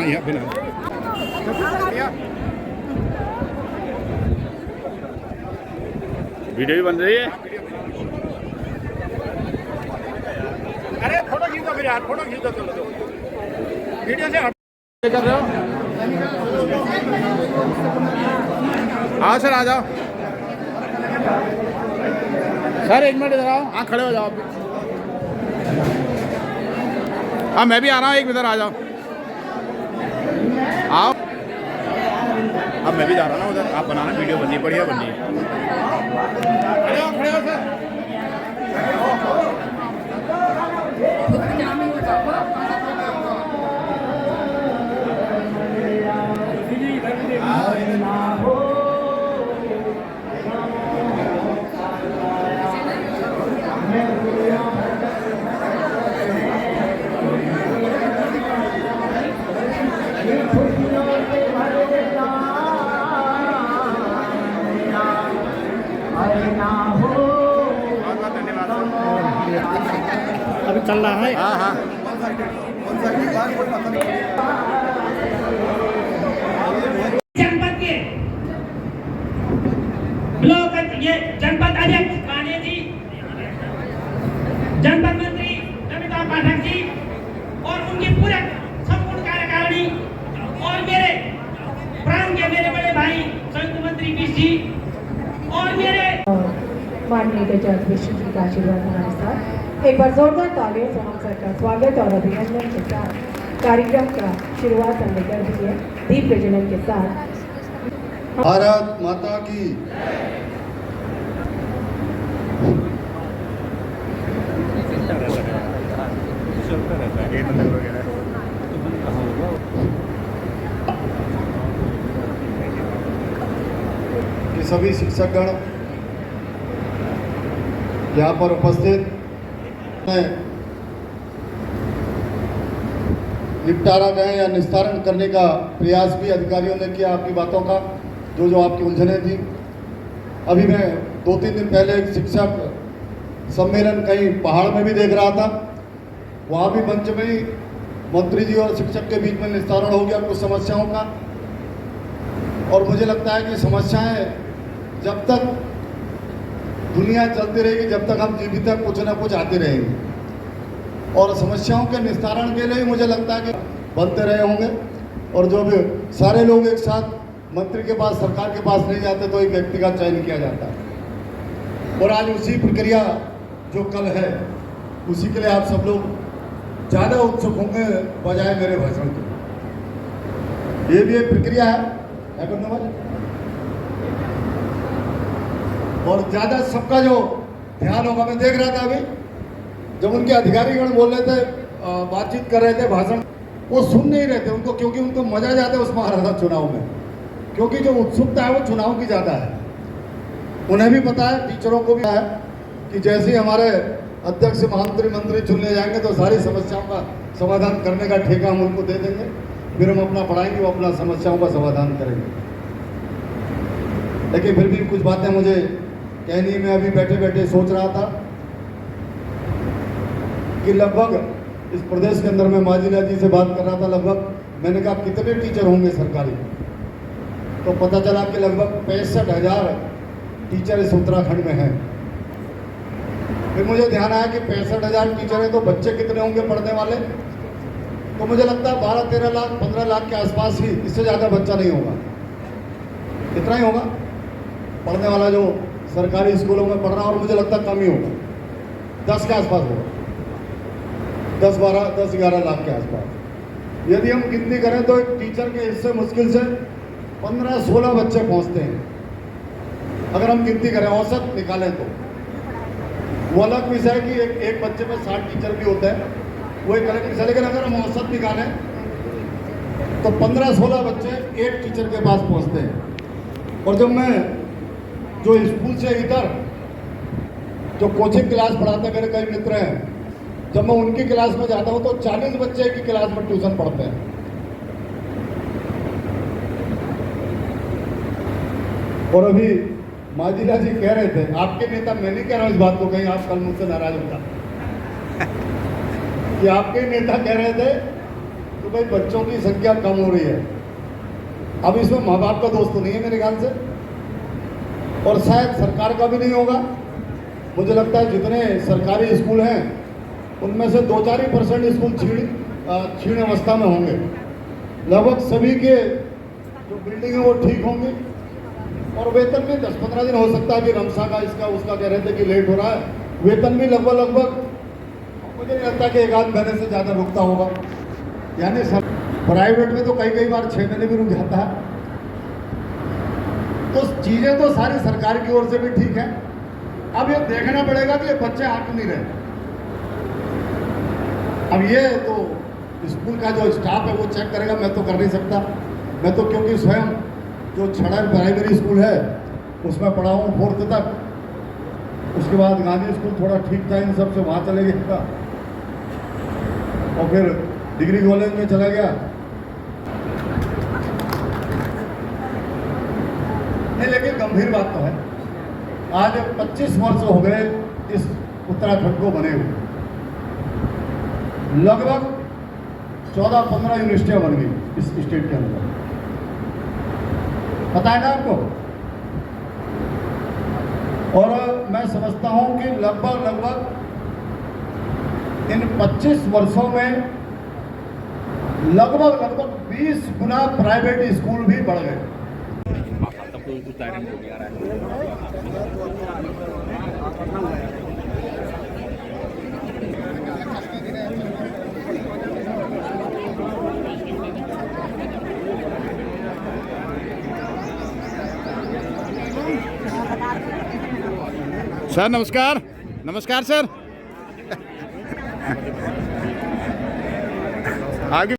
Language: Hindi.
हाँ यहाँ बिना वीडियो भी बन रही है। अरे फोटो खींचो फिर यार, फोटो खींचो चलो तो वीडियो से हट कर रहे हो। आओ सर, आ जाओ सर, 1 मिनट इधर आओ। हाँ खड़े हो जाओ आप। हाँ मैं भी आ रहा हूँ, एक इधर आ जाओ। आओ, अब मैं भी जा रहा हूँ ना उधर। आप बनाना वीडियो, बननी बढ़िया बननी है। खड़े हो सर। अभी चल रहा है। हाँ हाँ जनपद के ब्लॉक ये जनपद अध्यक्ष काने जी, जनपद मंत्री नमिता पाठक जी और उनकी पूरे संपूर्ण कार्यकारिणी और मेरे प्राण के मेरे बड़े भाई संयुक्त मंत्री बीस जी और मेरे माननीय जज विष्णु जी का आशीर्वाद हमारे साथ। एक बार जोरदार तालियों से हम सबका स्वागत और अभिनंदन के साथ कार्यक्रम का शुरुआत हमने कर दी है दीप प्रज्वलन के साथ। भारत माता की। कि सभी शिक्षकगण यहाँ पर उपस्थित हैं, निपटारा गए या निस्तारण करने का प्रयास भी अधिकारियों ने किया आपकी बातों का, जो आपकी उलझनें थी। अभी मैं 2-3 दिन पहले एक शिक्षक सम्मेलन कहीं पहाड़ में भी देख रहा था, वहाँ भी मंच में ही मंत्री जी और शिक्षक के बीच में निस्तारण हो गया कुछ समस्याओं का। और मुझे लगता है कि समस्याएं जब तक दुनिया चलती रहेगी, जब तक हम जीवित हैं, कुछ ना कुछ आते रहेंगे। और समस्याओं के निस्तारण के लिए मुझे लगता है कि बनते रहे होंगे। और जो भी सारे लोग एक साथ मंत्री के पास, सरकार के पास नहीं जाते तो एक व्यक्ति का चयन किया जाता है। और आज उसी प्रक्रिया जो कल है, उसी के लिए आप सब लोग ज़्यादा उत्सुक होंगे बजाय मेरे भाषण के। ये भी एक प्रक्रिया है और ज़्यादा सबका जो ध्यान होगा, मैं देख रहा था अभी जब उनके अधिकारीगण बोल रहे थे, बातचीत कर रहे थे, भाषण वो सुन नहीं रहे थे उनको, क्योंकि उनको मजा ज़्यादा उसमें आ रहा था चुनाव में, क्योंकि जो उत्सुकता है वो चुनाव की ज़्यादा है। उन्हें भी पता है, टीचरों को भी है कि जैसे ही हमारे अध्यक्ष मंत्री चुनने जाएंगे तो सारी समस्याओं का समाधान करने का ठेका हम उनको दे देंगे, फिर हम अपना पढ़ाएंगे, वो अपना समस्याओं का समाधान करेंगे। लेकिन फिर भी कुछ बातें मुझे कहनी, मैं अभी बैठे बैठे सोच रहा था कि लगभग इस प्रदेश के अंदर, मैं माजिला जी से बात कर रहा था, लगभग मैंने कहा कितने टीचर होंगे सरकारी, तो पता चला कि लगभग 65,000 टीचर इस उत्तराखंड में हैं। फिर मुझे ध्यान आया कि 65,000 टीचर हैं तो बच्चे कितने होंगे पढ़ने वाले, तो मुझे लगता है 12-13 लाख 15 लाख के आसपास ही, इससे ज़्यादा बच्चा नहीं होगा, इतना ही होगा पढ़ने वाला जो सरकारी स्कूलों में पढ़ रहा, और मुझे लगता है कम ही होगा, 10 के आसपास होगा, 10-11 लाख के आसपास। यदि हम गिनती करें तो एक टीचर के हिस्से मुश्किल से 15-16 बच्चे पहुंचते हैं, अगर हम गिनती करें, औसत निकालें तो। वो अलग विषय है कि एक बच्चे में 60 टीचर भी होते हैं, वो एक अलग विषय, लेकिन अगर हम औसत निकालें तो 15-16 बच्चे एक टीचर के पास पहुंचते हैं। और जब मैं जो स्कूल से इधर जो कोचिंग क्लास पढ़ाते मेरे कई मित्र हैं, जब मैं उनकी क्लास में जाता हूं तो 40 बच्चे की क्लास में ट्यूशन पढ़ते हैं। और अभी माजिला जी कह रहे थे, आपके नेता, मैं नहीं कह रहा हूं इस बात को, कहीं आप कल मुझसे नाराज होगा कि आपके नेता कह रहे थे तो भाई बच्चों की संख्या कम हो रही है। अब इसमें माँ बाप का दोष तो नहीं है मेरे ख्याल से, और शायद सरकार का भी नहीं होगा। मुझे लगता है जितने सरकारी स्कूल हैं उनमें से 2-4% स्कूल क्षीण अवस्था में होंगे। लगभग सभी के जो बिल्डिंग है वो ठीक होंगी, और वेतन भी 10-15 दिन हो सकता है कि रमसा का इसका उसका कह रहे थे कि लेट हो रहा है। वेतन भी लगभग मुझे नहीं लगता कि 1 आध महीने से ज़्यादा रुकता होगा। यानी सब प्राइवेट में तो कई बार 6 महीने भी रुक जाता है। तो चीज़ें तो सारी सरकार की ओर से भी ठीक है। अब ये देखना पड़ेगा कि ये बच्चे आ क्यों नहीं रहे। अब ये तो स्कूल का जो स्टाफ है वो चेक करेगा, मैं तो कर नहीं सकता। मैं तो क्योंकि स्वयं जो छड़ा प्राइमरी स्कूल है उसमें पढ़ा हूँ 4th तक, उसके बाद गांधी स्कूल थोड़ा ठीक था इन सबसे, वहाँ चले गया और फिर डिग्री कॉलेज में चला गया। नहीं, लेकिन गंभीर बात तो है, आज 25 वर्ष हो गए इस उत्तराखंड को बने हुए। लगभग 14-15 यूनिवर्सिटियां बन गई इस स्टेट के अंदर, पता है ना आपको। और मैं समझता हूं कि लगभग इन 25 वर्षों में लगभग 20 गुना प्राइवेट स्कूल भी बढ़ गए। सर नमस्कार। नमस्कार सर। आगे